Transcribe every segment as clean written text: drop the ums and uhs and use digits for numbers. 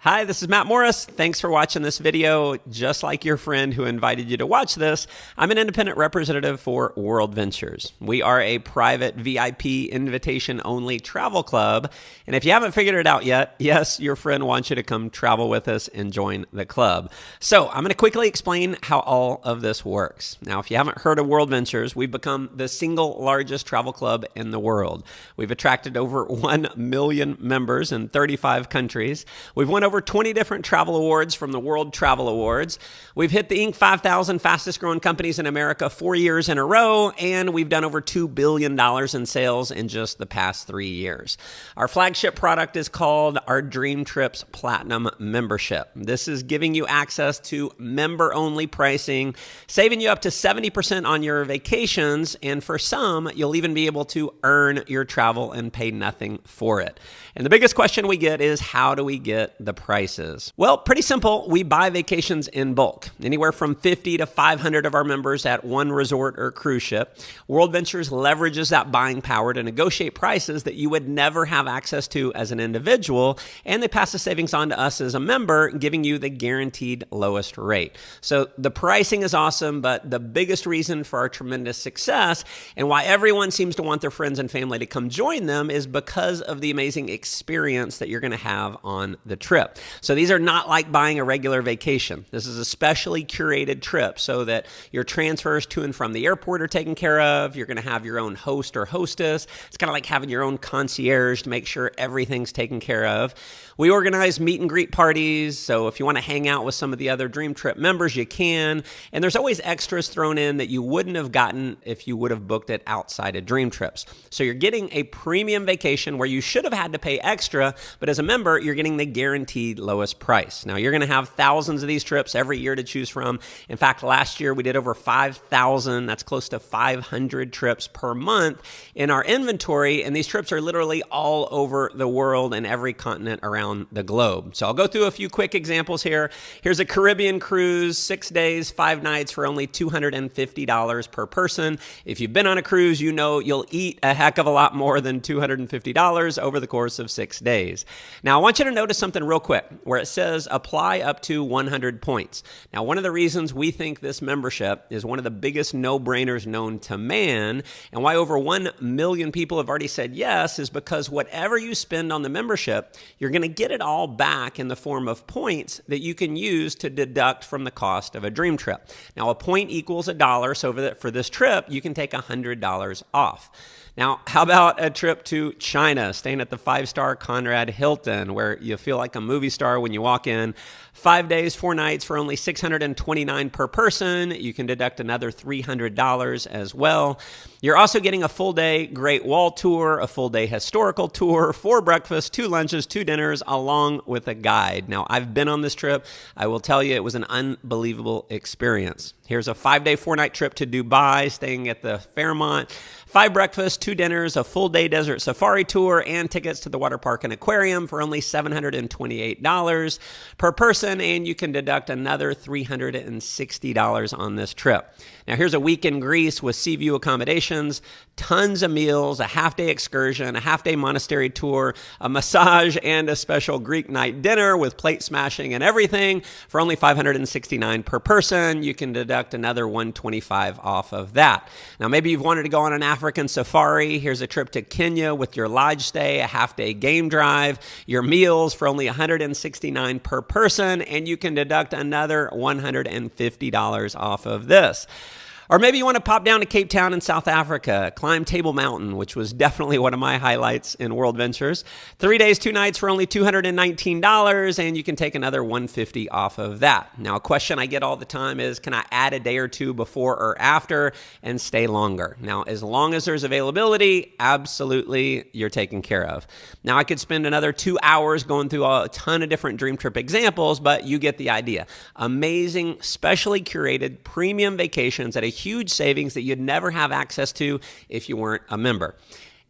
Hi, this is Matt Morris. Thanks for watching this video. Just like your friend who invited you to watch this, I'm an independent representative for WorldVentures. We are a private VIP invitation-only travel club. And if you haven't figured it out yet, yes, your friend wants you to come travel with us and join the club. So I'm going to quickly explain how all of this works. Now, if you haven't heard of WorldVentures, we've become the single largest travel club in the world. We've attracted over 1 million members in 35 countries. We've won over 20 different travel awards from the World Travel Awards. We've hit the Inc. 5000 fastest growing companies in America 4 years in a row, and we've done over $2 billion in sales in just the past 3 years. Our flagship product is called our DreamTrips Platinum Membership. This is giving you access to member-only pricing, saving you up to 70% on your vacations, and for some, you'll even be able to earn your travel and pay nothing for it. And the biggest question we get is, how do we get the prices? Well, pretty simple. We buy vacations in bulk, anywhere from 50 to 500 of our members at one resort or cruise ship. WorldVentures leverages that buying power to negotiate prices that you would never have access to as an individual, and they pass the savings on to us as a member, giving you the guaranteed lowest rate. So the pricing is awesome, but the biggest reason for our tremendous success and why everyone seems to want their friends and family to come join them is because of the amazing experience that you're going to have on the trip. So these are not like buying a regular vacation. This is a specially curated trip so that your transfers to and from the airport are taken care of. You're going to have your own host or hostess. It's kind of like having your own concierge to make sure everything's taken care of. We organize meet and greet parties, so if you want to hang out with some of the other DreamTrip members, you can. And there's always extras thrown in that you wouldn't have gotten if you would have booked it outside of DreamTrips. So you're getting a premium vacation where you should have had to pay extra, but as a member, you're getting the guaranteed lowest price. Now, you're going to have thousands of these trips every year to choose from. In fact, last year we did over 5,000. That's close to 500 trips per month in our inventory, and these trips are literally all over the world and every continent around the globe. So I'll go through a few quick examples here. Here's a Caribbean cruise, 6 days, 5 nights for only $250 per person. If you've been on a cruise, you know you'll eat a heck of a lot more than $250 over the course of 6 days. Now, I want you to notice something real quick where it says apply up to 100 points. Now, one of the reasons we think this membership is one of the biggest no-brainers known to man and why over 1 million people have already said yes is because whatever you spend on the membership, you're going to get it all back in the form of points that you can use to deduct from the cost of a dream trip. Now, a point equals $1, so for this trip, you can take $100 off. Now, how about a trip to China, staying at the 5-star Conrad Hilton, where you feel like a movie star when you walk in? 5 days, 4 nights for only $629 per person. You can deduct another $300 as well. You're also getting a full-day Great Wall tour, a full-day historical tour, 4 breakfasts, 2 lunches, 2 dinners, along with a guide. Now, I've been on this trip. I will tell you, it was an unbelievable experience. Here's a 5-day, 4-night trip to Dubai, staying at the Fairmont. 5 breakfasts, 2 dinners, a full-day desert safari tour, and tickets to the water park and aquarium for only $728 per person, and you can deduct another $360 on this trip. Now, here's a week in Greece with sea view accommodations, tons of meals, a half-day excursion, a half-day monastery tour, a massage, and a special Greek night dinner with plate smashing and everything for only $569 per person. You can deduct another $125 off of that. Now, maybe you've wanted to go on an African safari. Here's a trip to Kenya with your lodge stay, a half-day game drive, your meals for only $169 per person, and you can deduct another $150 off of this. Or maybe you want to pop down to Cape Town in South Africa, climb Table Mountain, which was definitely one of my highlights in WorldVentures. 3 days, 2 nights for only $219, and you can take another $150 off of that. Now, a question I get all the time is, can I add a day or two before or after and stay longer? Now, as long as there's availability, absolutely, you're taken care of. Now, I could spend another 2 hours going through a ton of different DreamTrip examples, but you get the idea. Amazing, specially curated premium vacations at a huge savings that you'd never have access to if you weren't a member.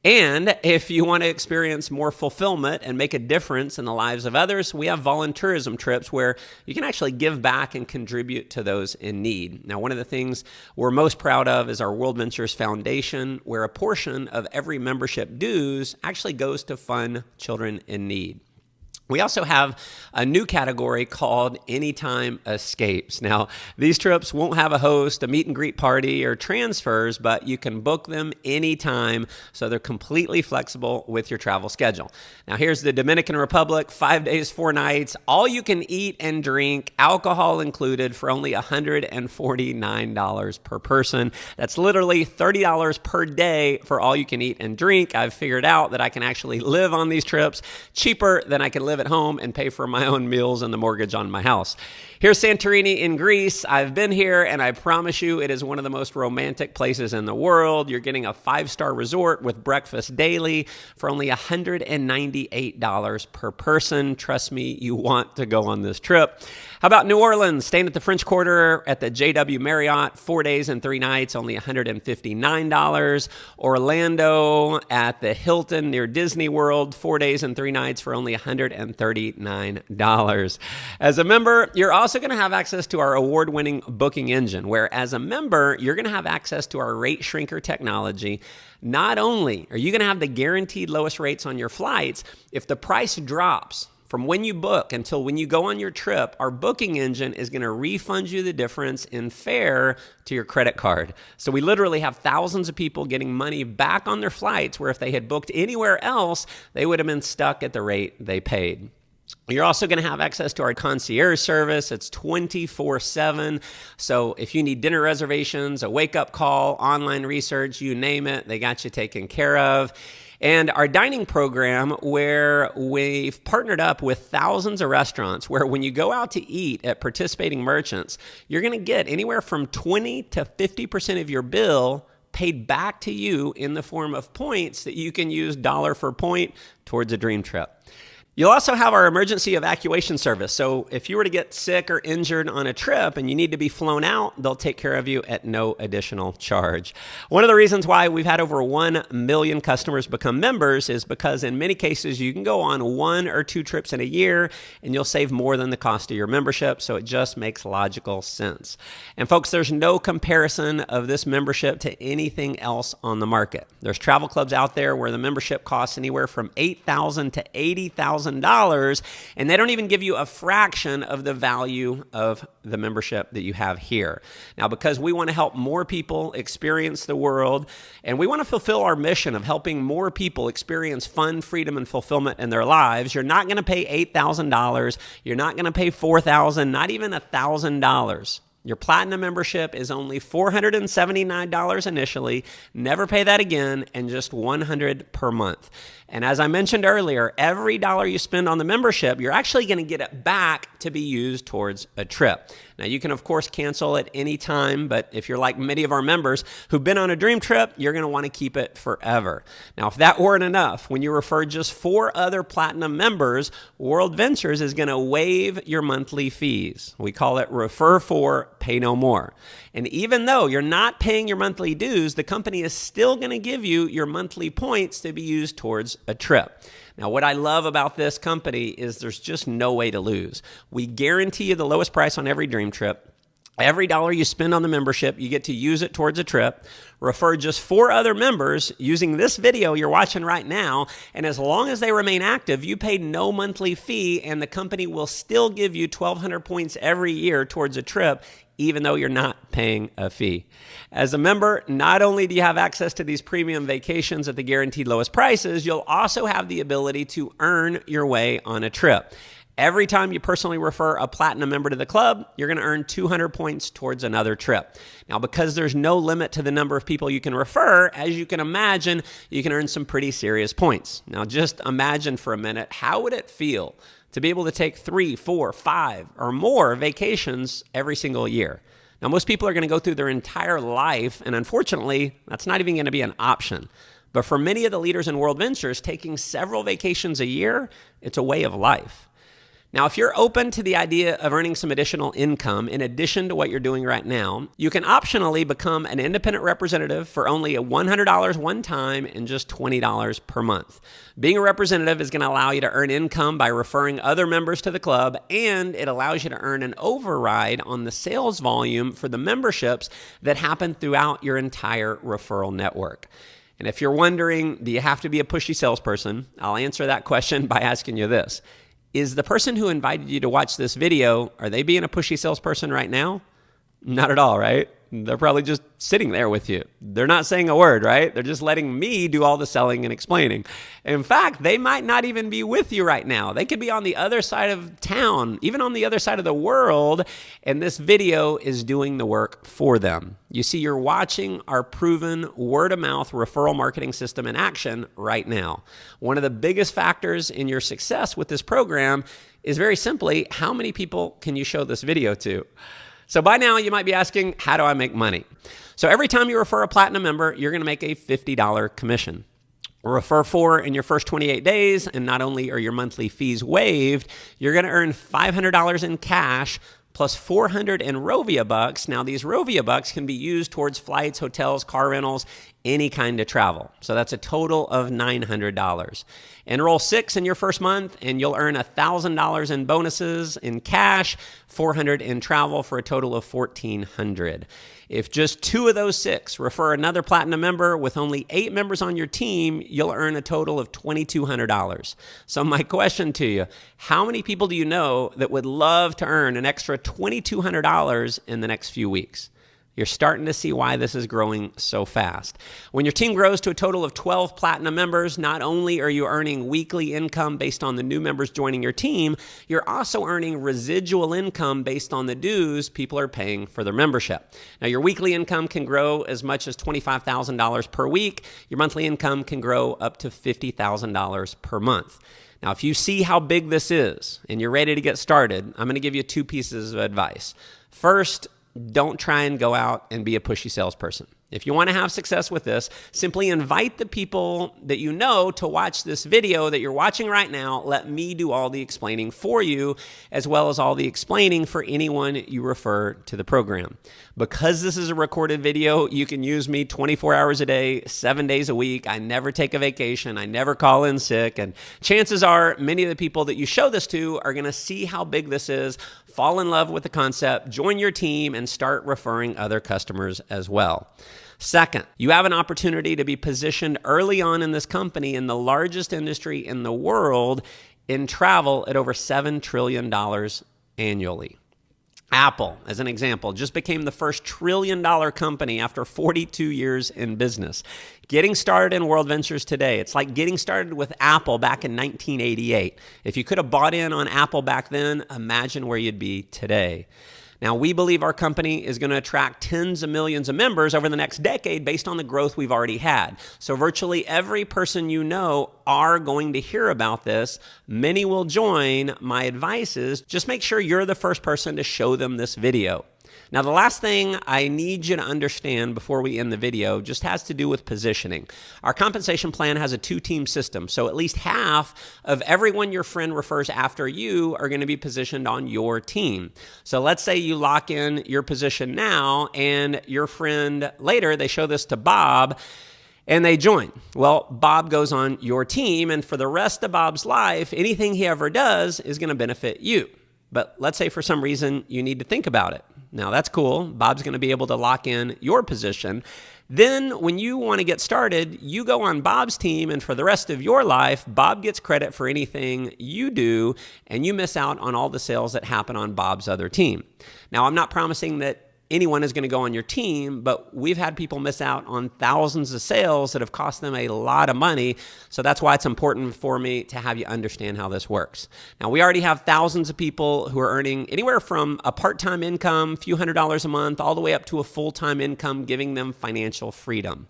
And if you want to experience more fulfillment and make a difference in the lives of others, we have volunteerism trips where you can actually give back and contribute to those in need. Now, one of the things we're most proud of is our WorldVentures Foundation, where a portion of every membership dues actually goes to fund children in need. We also have a new category called Anytime Escapes. Now, these trips won't have a host, a meet and greet party, or transfers, but you can book them anytime, so they're completely flexible with your travel schedule. Now, here's the Dominican Republic, 5 days, 4 nights, all you can eat and drink, alcohol included, for only $149 per person. That's literally $30 per day for all you can eat and drink. I've figured out that I can actually live on these trips cheaper than I can live at home and pay for my own meals and the mortgage on my house. Here's Santorini in Greece. I've been here, and I promise you it is one of the most romantic places in the world. You're getting a 5-star resort with breakfast daily for only $198 per person. Trust me, you want to go on this trip. How about New Orleans? Staying at the French Quarter at the JW Marriott, 4 days and 3 nights, only $159. Orlando at the Hilton near Disney World, 4 days and 3 nights for only $139. As a member, you're also going to have access to our award-winning booking engine, where as a member, you're going to have access to our rate shrinker technology. Not only are you going to have the guaranteed lowest rates on your flights, if the price drops from when you book until when you go on your trip, our booking engine is going to refund you the difference in fare to your credit card. So we literally have thousands of people getting money back on their flights, where if they had booked anywhere else, they would have been stuck at the rate they paid. You're also going to have access to our concierge service. It's 24/7. So if you need dinner reservations, a wake-up call, online research, you name it, they got you taken care of. And our dining program, where we've partnered up with thousands of restaurants, where when you go out to eat at participating merchants, you're going to get anywhere from 20 to 50% of your bill paid back to you in the form of points that you can use dollar for point towards a dream trip. You'll also have our emergency evacuation service. So if you were to get sick or injured on a trip and you need to be flown out, they'll take care of you at no additional charge. One of the reasons why we've had over 1 million customers become members is because in many cases you can go on 1 or 2 trips in a year and you'll save more than the cost of your membership. So it just makes logical sense. And folks, there's no comparison of this membership to anything else on the market. There's travel clubs out there where the membership costs anywhere from $8,000 to $80,000. And they don't even give you a fraction of the value of the membership that you have here. Now, because we want to help more people experience the world, and we want to fulfill our mission of helping more people experience fun, freedom, and fulfillment in their lives, you're not going to pay $8,000. You're not going to pay $4,000, not even $1,000. Your platinum membership is only $479 initially, never pay that again, and just $100 per month. And as I mentioned earlier, every dollar you spend on the membership, you're actually going to get it back to be used towards a trip. Now, you can, of course, cancel at any time, but if you're like many of our members who've been on a dream trip, you're going to want to keep it forever. Now, if that weren't enough, when you refer just 4 other platinum members, WorldVentures is going to waive your monthly fees. We call it Refer For, Pay No More. And even though you're not paying your monthly dues, the company is still going to give you your monthly points to be used towards a trip. Now, what I love about this company is there's just no way to lose. We guarantee you the lowest price on every dream trip. Every dollar you spend on the membership, you get to use it towards a trip. Refer just 4 other members using this video you're watching right now, and as long as they remain active, you pay no monthly fee, and the company will still give you 1,200 points every year towards a trip, even though you're not paying a fee. As a member, not only do you have access to these premium vacations at the guaranteed lowest prices, you'll also have the ability to earn your way on a trip. Every time you personally refer a platinum member to the club, you're going to earn 200 points towards another trip. Now, because there's no limit to the number of people you can refer, as you can imagine, you can earn some pretty serious points. Now, just imagine for a minute, how would it feel to be able to take 3, 4, 5, or more vacations every single year? Now, most people are going to go through their entire life, and unfortunately, that's not even going to be an option. But for many of the leaders in WorldVentures, taking several vacations a year, it's a way of life. Now, if you're open to the idea of earning some additional income in addition to what you're doing right now, you can optionally become an independent representative for only $100 one time and just $20 per month. Being a representative is going to allow you to earn income by referring other members to the club, and it allows you to earn an override on the sales volume for the memberships that happen throughout your entire referral network. And if you're wondering, do you have to be a pushy salesperson? I'll answer that question by asking you this. Is the person who invited you to watch this video, are they being a pushy salesperson right now? Not at all, right? They're probably just sitting there with you. They're not saying a word, right? They're just letting me do all the selling and explaining. In fact, they might not even be with you right now. They could be on the other side of town, even on the other side of the world, and this video is doing the work for them. You see, you're watching our proven word-of-mouth referral marketing system in action right now. One of the biggest factors in your success with this program is very simply, how many people can you show this video to? So by now you might be asking, how do I make money? So every time you refer a platinum member, you're gonna make a $50 commission. Refer 4 in your first 28 days, and not only are your monthly fees waived, you're gonna earn $500 in cash plus 400 in Rovia bucks. Now these Rovia bucks can be used towards flights, hotels, car rentals, any kind of travel. So that's a total of $900. Enroll 6 in your first month and you'll earn $1,000 in bonuses in cash, 400 in travel for a total of $1,400. If just 2 of those 6 refer another platinum member with only 8 members on your team, you'll earn a total of $2,200. So my question to you, how many people do you know that would love to earn an extra $2,200 in the next few weeks? You're starting to see why this is growing so fast. When your team grows to a total of 12 platinum members, not only are you earning weekly income based on the new members joining your team, you're also earning residual income based on the dues people are paying for their membership. Now, your weekly income can grow as much as $25,000 per week. Your monthly income can grow up to $50,000 per month. Now, if you see how big this is and you're ready to get started, I'm going to give you 2 pieces of advice. First, don't try and go out and be a pushy salesperson. If you want to have success with this, simply invite the people that you know to watch this video that you're watching right now. Let me do all the explaining for you, as well as all the explaining for anyone you refer to the program. Because this is a recorded video, you can use me 24 hours a day, 7 days a week. I never take a vacation. I never call in sick. And chances are many of the people that you show this to are going to see how big this is, fall in love with the concept, join your team, and start referring other customers as well. Second, you have an opportunity to be positioned early on in this company in the largest industry in the world in travel at over $7 trillion annually. Apple, as an example, just became the first trillion-dollar company after 42 years in business. Getting started in WorldVentures today, it's like getting started with Apple back in 1988. If you could have bought in on Apple back then, imagine where you'd be today. Now, we believe our company is going to attract tens of millions of members over the next decade based on the growth we've already had. So virtually every person you know are going to hear about this. Many will join. My advice is just make sure you're the first person to show them this video. Now, the last thing I need you to understand before we end the video just has to do with positioning. Our compensation plan has a 2-team system, so at least half of everyone your friend refers after you are going to be positioned on your team. So let's say you lock in your position now, and your friend later, they show this to Bob, and they join. Well, Bob goes on your team, and for the rest of Bob's life, anything he ever does is going to benefit you. But let's say for some reason you need to think about it. Now that's cool. Bob's going to be able to lock in your position. Then when you want to get started, you go on Bob's team, and for the rest of your life, Bob gets credit for anything you do, and you miss out on all the sales that happen on Bob's other team. Now, I'm not promising that anyone is going to go on your team, but we've had people miss out on thousands of sales that have cost them a lot of money. So that's why it's important for me to have you understand how this works. Now, we already have thousands of people who are earning anywhere from a part-time income, a few $100s a month, all the way up to a full-time income, giving them financial freedom.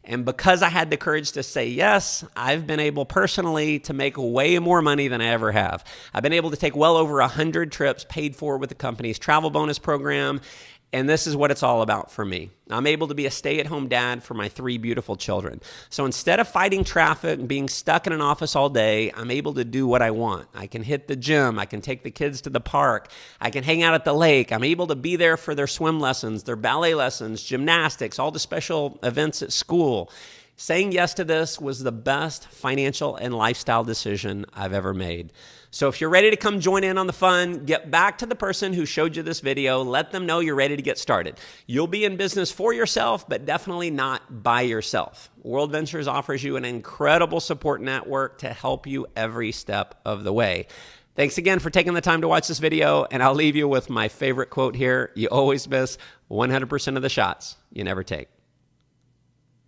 And because I had the courage to say yes, I've been able personally to make way more money than I ever have. I've been able to take well over 100 trips paid for with the company's travel bonus program. And this is what it's all about for me. I'm able to be a stay-at-home dad for my 3 beautiful children. So instead of fighting traffic and being stuck in an office all day, I'm able to do what I want. I can hit the gym. I can take the kids to the park. I can hang out at the lake. I'm able to be there for their swim lessons, their ballet lessons, gymnastics, all the special events at school. Saying yes to this was the best financial and lifestyle decision I've ever made. So if you're ready to come join in on the fun, get back to the person who showed you this video. Let them know you're ready to get started. You'll be in business for yourself, but definitely not by yourself. WorldVentures offers you an incredible support network to help you every step of the way. Thanks again for taking the time to watch this video, and I'll leave you with my favorite quote here. You always miss 100% of the shots you never take.